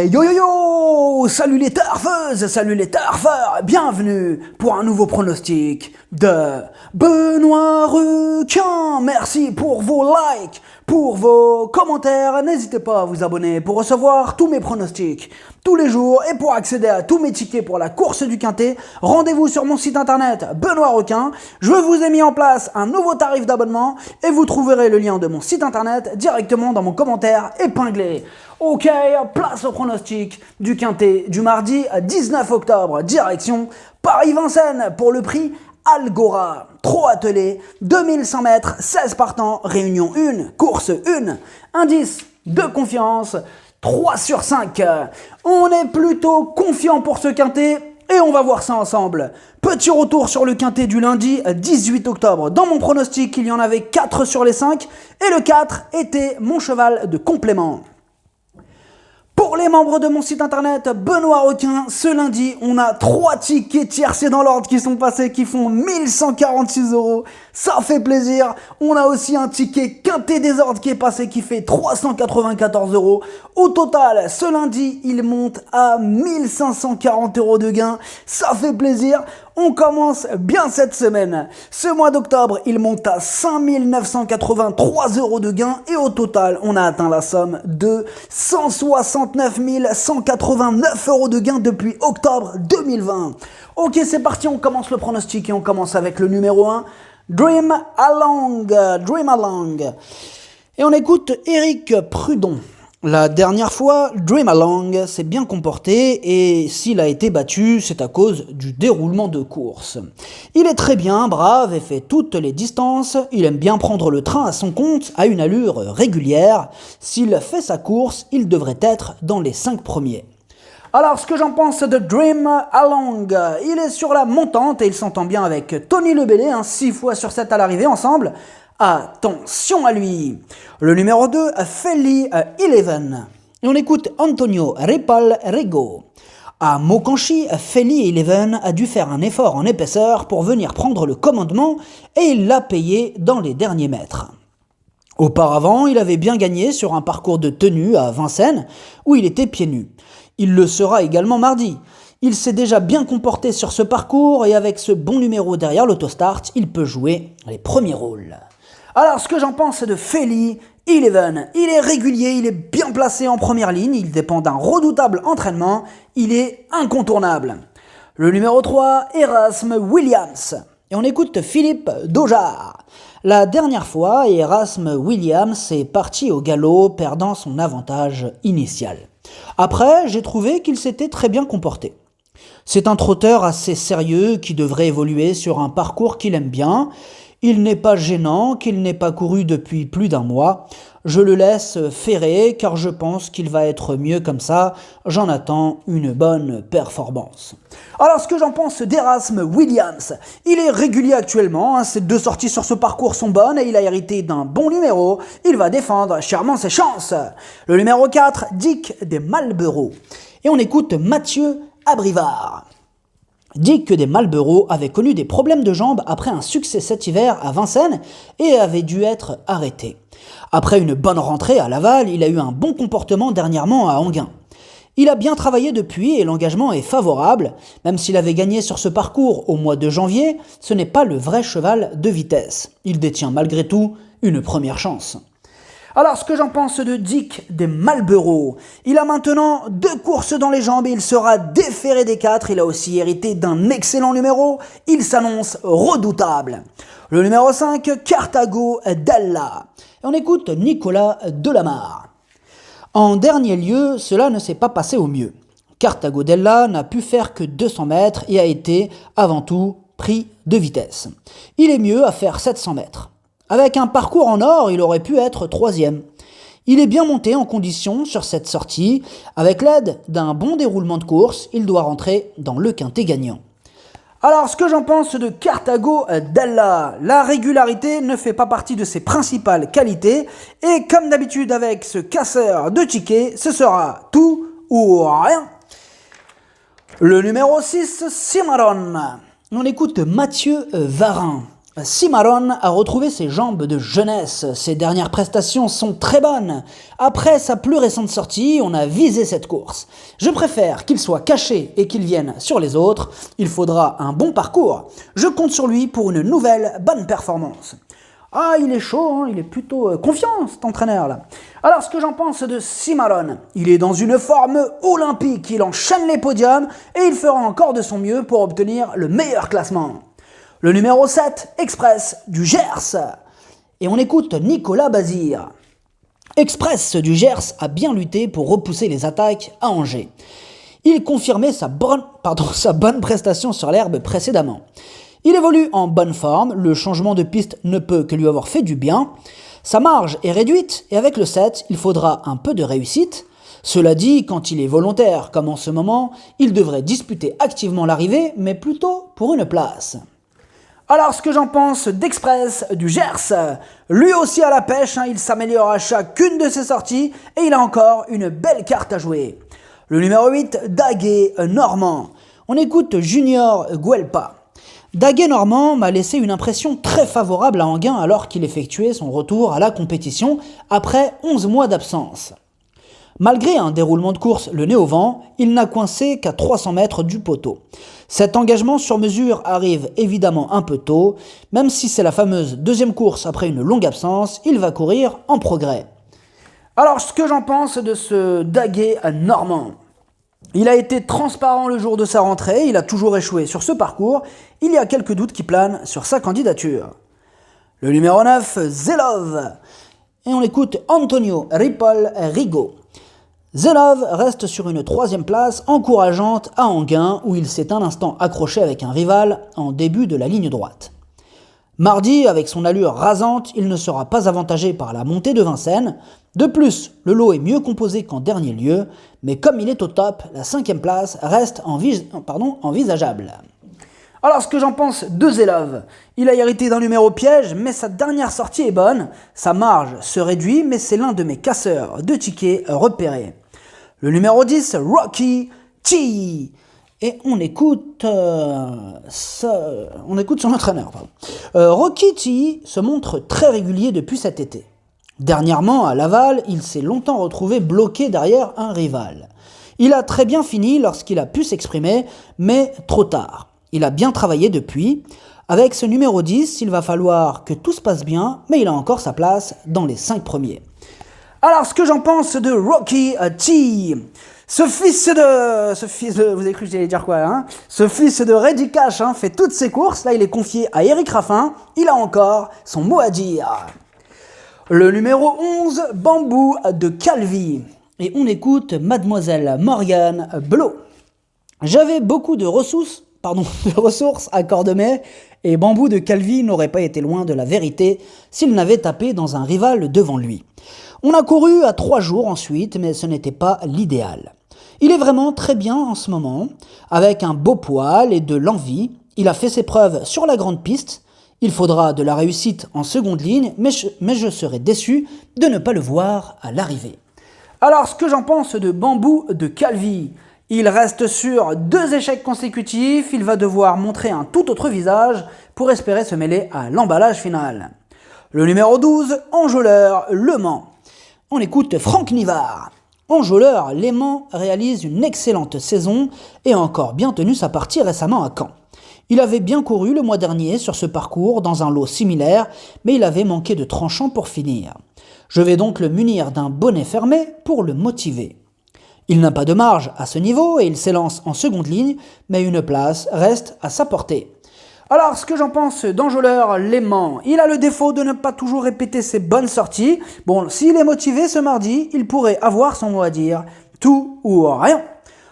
Hey yo yo yo! Salut les turfeuses, salut les turfeurs, bienvenue pour un nouveau pronostic de Benoît Requin. Merci pour vos likes, pour vos commentaires, n'hésitez pas à vous abonner pour recevoir tous mes pronostics tous les jours et pour accéder à tous mes tickets pour la course du Quintet, rendez-vous sur mon site internet Benoît Requin. Je vous ai mis en place un nouveau tarif d'abonnement et vous trouverez le lien de mon site internet directement dans mon commentaire épinglé. Ok, place au pronostic du Quintet du mardi 19 octobre, direction Paris-Vincennes pour le prix Algora. Trop attelé, 2100 mètres, 16 partants, réunion 1, course 1, indice de confiance, 3 sur 5. On est plutôt confiant pour ce Quintet et on va voir ça ensemble. Petit retour sur le Quintet du lundi 18 octobre. Dans mon pronostic, il y en avait 4 sur les 5 et le 4 était mon cheval de complément. Pour les membres de mon site internet Benoît Requin, ce lundi, on a 3 tickets tiercés dans l'ordre qui sont passés, qui font 1146 €. Ça fait plaisir. On a aussi un ticket Quintet des ordres qui est passé, qui fait 394 €. Au total, ce lundi, il monte à 1540 € de gain. Ça fait plaisir. On commence bien cette semaine. Ce mois d'octobre, il monte à 5983 € de gain et au total, on a atteint la somme de 169 189 € de gain depuis octobre 2020. Ok, c'est parti, on commence le pronostic et on commence avec le numéro 1, Dream Along. Et on écoute Eric Prudon. La dernière fois, Dream Along s'est bien comporté et s'il a été battu, c'est à cause du déroulement de course. Il est très bien, brave et fait toutes les distances. Il aime bien prendre le train à son compte, à une allure régulière. S'il fait sa course, il devrait être dans les 5 premiers. Alors, ce que j'en pense de Dream Along, il est sur la montante et il s'entend bien avec Tony Lebellé, 6 fois sur 7 à l'arrivée ensemble. Attention à lui. Le numéro 2, Feli Eleven. Et on écoute Antonio Ripal Rego. À Mokanchi, Feli Eleven a dû faire un effort en épaisseur pour venir prendre le commandement et il l'a payé dans les derniers mètres. Auparavant, il avait bien gagné sur un parcours de tenue à Vincennes où il était pieds nus. Il le sera également mardi. Il s'est déjà bien comporté sur ce parcours et avec ce bon numéro derrière l'autostart, il peut jouer les premiers rôles. Alors, ce que j'en pense de Feli Eleven, il est régulier, il est bien placé en première ligne, il dépend d'un redoutable entraînement, il est incontournable. Le numéro 3, Erasme Williams. Et on écoute Philippe Daujar. La dernière fois, Erasme Williams est parti au galop, perdant son avantage initial. Après, j'ai trouvé qu'il s'était très bien comporté. C'est un trotteur assez sérieux qui devrait évoluer sur un parcours qu'il aime bien. Il n'est pas gênant qu'il n'ait pas couru depuis plus d'un mois. Je le laisse ferrer car je pense qu'il va être mieux comme ça. J'en attends une bonne performance. Alors, ce que j'en pense d'Erasme Williams, il est régulier actuellement. Ses 2 sorties sur ce parcours sont bonnes et il a hérité d'un bon numéro. Il va défendre chèrement ses chances. Le numéro 4, Dick des Malboro. Et on écoute Mathieu Abrivard. Dick des Malboro avait connu des problèmes de jambes après un succès cet hiver à Vincennes et avait dû être arrêté. Après une bonne rentrée à Laval, il a eu un bon comportement dernièrement à Enghien. Il a bien travaillé depuis et l'engagement est favorable. Même s'il avait gagné sur ce parcours au mois de janvier, ce n'est pas le vrai cheval de vitesse. Il détient malgré tout une première chance. Alors, ce que j'en pense de Dick des Malboro, il a maintenant 2 courses dans les jambes et il sera déféré des 4. Il a aussi hérité d'un excellent numéro, il s'annonce redoutable. Le numéro 5, Carthago Della. Et on écoute Nicolas Delamarre. En dernier lieu, cela ne s'est pas passé au mieux. Carthago Della n'a pu faire que 200 mètres et a été, avant tout, pris de vitesse. Il est mieux à faire 700 mètres. Avec un parcours en or, il aurait pu être 3e. Il est bien monté en condition sur cette sortie. Avec l'aide d'un bon déroulement de course, il doit rentrer dans le Quintet gagnant. Alors, ce que j'en pense de Carthago Della, la régularité ne fait pas partie de ses principales qualités. Et comme d'habitude avec ce casseur de tickets, ce sera tout ou rien. Le numéro 6, Cimarron. On écoute Mathieu Varin. Cimarron a retrouvé ses jambes de jeunesse, ses dernières prestations sont très bonnes. Après sa plus récente sortie, on a visé cette course. Je préfère qu'il soit caché et qu'il vienne sur les autres, il faudra un bon parcours. Je compte sur lui pour une nouvelle bonne performance. Ah, il est chaud, hein, il est plutôt confiant cet entraîneur-là. Alors, ce que j'en pense de Cimarron, il est dans une forme olympique, il enchaîne les podiums et il fera encore de son mieux pour obtenir le meilleur classement. Le numéro 7, Express du Gers. Et on écoute Nicolas Bazir. Express du Gers a bien lutté pour repousser les attaques à Angers. Il confirmait sa bonne prestation sur l'herbe précédemment. Il évolue en bonne forme, le changement de piste ne peut que lui avoir fait du bien. Sa marge est réduite et avec le 7, il faudra un peu de réussite. Cela dit, quand il est volontaire, comme en ce moment, il devrait disputer activement l'arrivée, mais plutôt pour une place. Alors, ce que j'en pense d'Express du Gers, lui aussi à la pêche, il s'améliore à chacune de ses sorties et il a encore une belle carte à jouer. Le numéro 8, Daguet Normand. On écoute Junior Guelpa. Daguet Normand m'a laissé une impression très favorable à Enghien alors qu'il effectuait son retour à la compétition après 11 mois d'absence. Malgré un déroulement de course le nez au vent, il n'a coincé qu'à 300 mètres du poteau. Cet engagement sur mesure arrive évidemment un peu tôt, même si c'est la fameuse deuxième course après une longue absence, il va courir en progrès. Alors, ce que j'en pense de ce Daguet Normand, il a été transparent le jour de sa rentrée, il a toujours échoué sur ce parcours, il y a quelques doutes qui planent sur sa candidature. Le numéro 9, Zelov, et on écoute Antonio Ripoll Rigo. Zelov reste sur une 3e place encourageante à Enghien où il s'est un instant accroché avec un rival en début de la ligne droite. Mardi, avec son allure rasante, il ne sera pas avantagé par la montée de Vincennes. De plus, le lot est mieux composé qu'en dernier lieu, mais comme il est au top, la 5e place reste envisageable. Alors, ce que j'en pense de Zelov, il a hérité d'un numéro piège, mais sa dernière sortie est bonne. Sa marge se réduit, mais c'est l'un de mes casseurs de tickets repérés. Le numéro 10, Rocky T. Et on écoute son entraîneur. Rocky T se montre très régulier depuis cet été. Dernièrement, à Laval, il s'est longtemps retrouvé bloqué derrière un rival. Il a très bien fini lorsqu'il a pu s'exprimer, mais trop tard. Il a bien travaillé depuis. Avec ce numéro 10, il va falloir que tout se passe bien, mais il a encore sa place dans les 5 premiers. Alors, ce que j'en pense de Rocky T. Ce fils de, vous avez cru que j'allais dire quoi, hein? Ce fils de Reddy Cash fait toutes ses courses. Là, il est confié à Eric Raffin. Il a encore son mot à dire. Le numéro 11, Bambou de Calvi. Et on écoute Mademoiselle Morgane Blot. J'avais beaucoup de ressources à Cordemais et Bambou de Calvi n'aurait pas été loin de la vérité s'il n'avait tapé dans un rival devant lui. On a couru à 3 jours ensuite, mais ce n'était pas l'idéal. Il est vraiment très bien en ce moment, avec un beau poil et de l'envie. Il a fait ses preuves sur la grande piste. Il faudra de la réussite en seconde ligne, mais je serais déçu de ne pas le voir à l'arrivée. Alors, ce que j'en pense de Bambou de Calvi, il reste sur 2 échecs consécutifs, il va devoir montrer un tout autre visage pour espérer se mêler à l'emballage final. Le numéro 12, Enjôleur Le Mans. On écoute Franck Nivard. Enjôleur Le Mans réalise une excellente saison et a encore bien tenu sa partie récemment à Caen. Il avait bien couru le mois dernier sur ce parcours dans un lot similaire, mais il avait manqué de tranchant pour finir. Je vais donc le munir d'un bonnet fermé pour le motiver. Il n'a pas de marge à ce niveau et il s'élance en seconde ligne, mais une place reste à sa portée. Alors, ce que j'en pense d'Enjôleur Le Mans, il a le défaut de ne pas toujours répéter ses bonnes sorties. Bon, s'il est motivé ce mardi, il pourrait avoir son mot à dire, tout ou rien.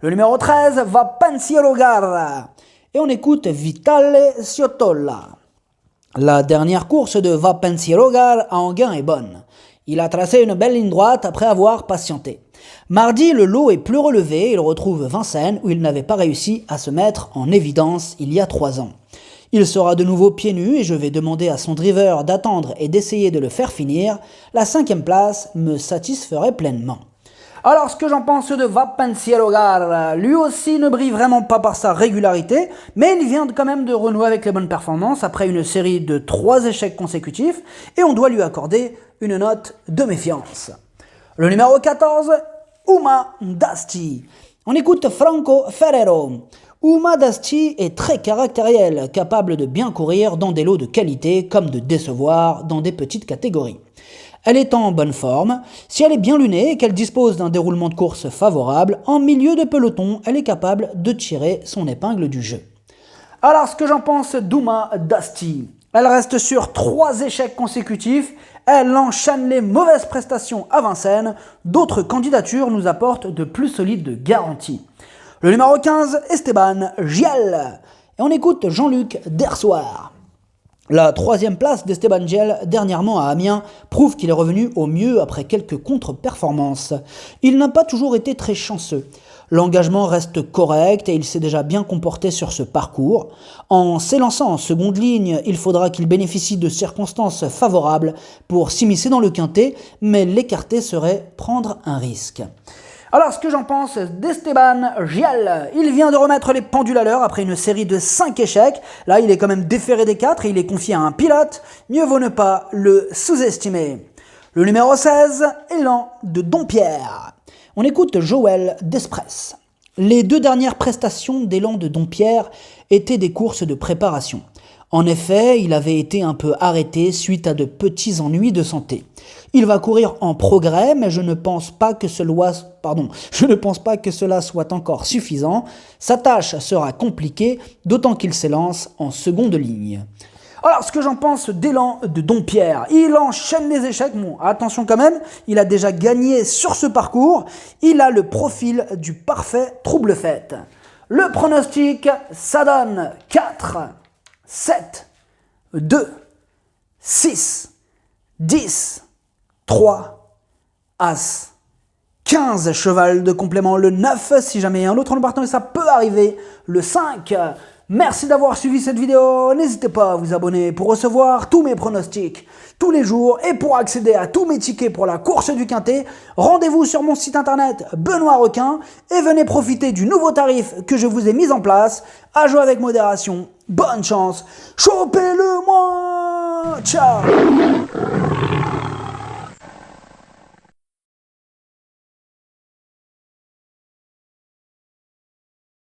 Le numéro 13 va Pensiero Gara. Et on écoute Vitale Ciotola. La dernière course de Va Pensiero Gara à Enghien est bonne. Il a tracé une belle ligne droite après avoir patienté. Mardi, le lot est plus relevé, il retrouve Vincennes où il n'avait pas réussi à se mettre en évidence il y a 3 ans. Il sera de nouveau pieds nus et je vais demander à son driver d'attendre et d'essayer de le faire finir. La 5e place me satisferait pleinement. Alors, ce que j'en pense de Va Pensiero Gara, lui aussi ne brille vraiment pas par sa régularité, mais il vient quand même de renouer avec les bonnes performances après une série de 3 échecs consécutifs, et on doit lui accorder une note de méfiance. Le numéro 14, Uma Dasti. On écoute Franco Ferrero. Uma Dasti est très caractérielle, capable de bien courir dans des lots de qualité comme de décevoir dans des petites catégories. Elle est en bonne forme. Si elle est bien lunée et qu'elle dispose d'un déroulement de course favorable, en milieu de peloton, elle est capable de tirer son épingle du jeu. Alors, ce que j'en pense d'Uma Dasti, elle reste sur 3 échecs consécutifs, elle enchaîne les mauvaises prestations à Vincennes, d'autres candidatures nous apportent de plus solides garanties. Le numéro 15, Esteban Giel. Et on écoute Jean-Luc Dersoir. La 3e place d'Esteban Giel, dernièrement à Amiens, prouve qu'il est revenu au mieux après quelques contre-performances. Il n'a pas toujours été très chanceux. L'engagement reste correct et il s'est déjà bien comporté sur ce parcours. En s'élançant en seconde ligne, il faudra qu'il bénéficie de circonstances favorables pour s'immiscer dans le quintet, mais l'écarter serait prendre un risque. Alors, ce que j'en pense d'Esteban Giel, il vient de remettre les pendules à l'heure après une série de 5 échecs. Là, il est quand même déféré des 4 et il est confié à un pilote. Mieux vaut ne pas le sous-estimer. Le numéro 16, Élan de Dompierre. On écoute Joël Despres. Les 2 dernières prestations d'Élan de Dompierre étaient des courses de préparation. En effet, il avait été un peu arrêté suite à de petits ennuis de santé. Il va courir en progrès, mais je ne pense pas que cela soit encore suffisant. Sa tâche sera compliquée, d'autant qu'il s'élance en seconde ligne. Alors, ce que j'en pense d'Élan de Dompierre, il enchaîne les échecs. Bon, attention quand même, il a déjà gagné sur ce parcours. Il a le profil du parfait trouble-fête. Le pronostic, ça donne 4, 7, 2, 6, 10, 3, As, 15, cheval de complément, le 9, si jamais il y a un autre en partant, et ça peut arriver, le 5. Merci d'avoir suivi cette vidéo, n'hésitez pas à vous abonner pour recevoir tous mes pronostics tous les jours et pour accéder à tous mes tickets pour la course du Quintet, rendez-vous sur mon site internet Benoît Requin et venez profiter du nouveau tarif que je vous ai mis en place. À jouer avec modération, bonne chance, chopez-le moi, ciao.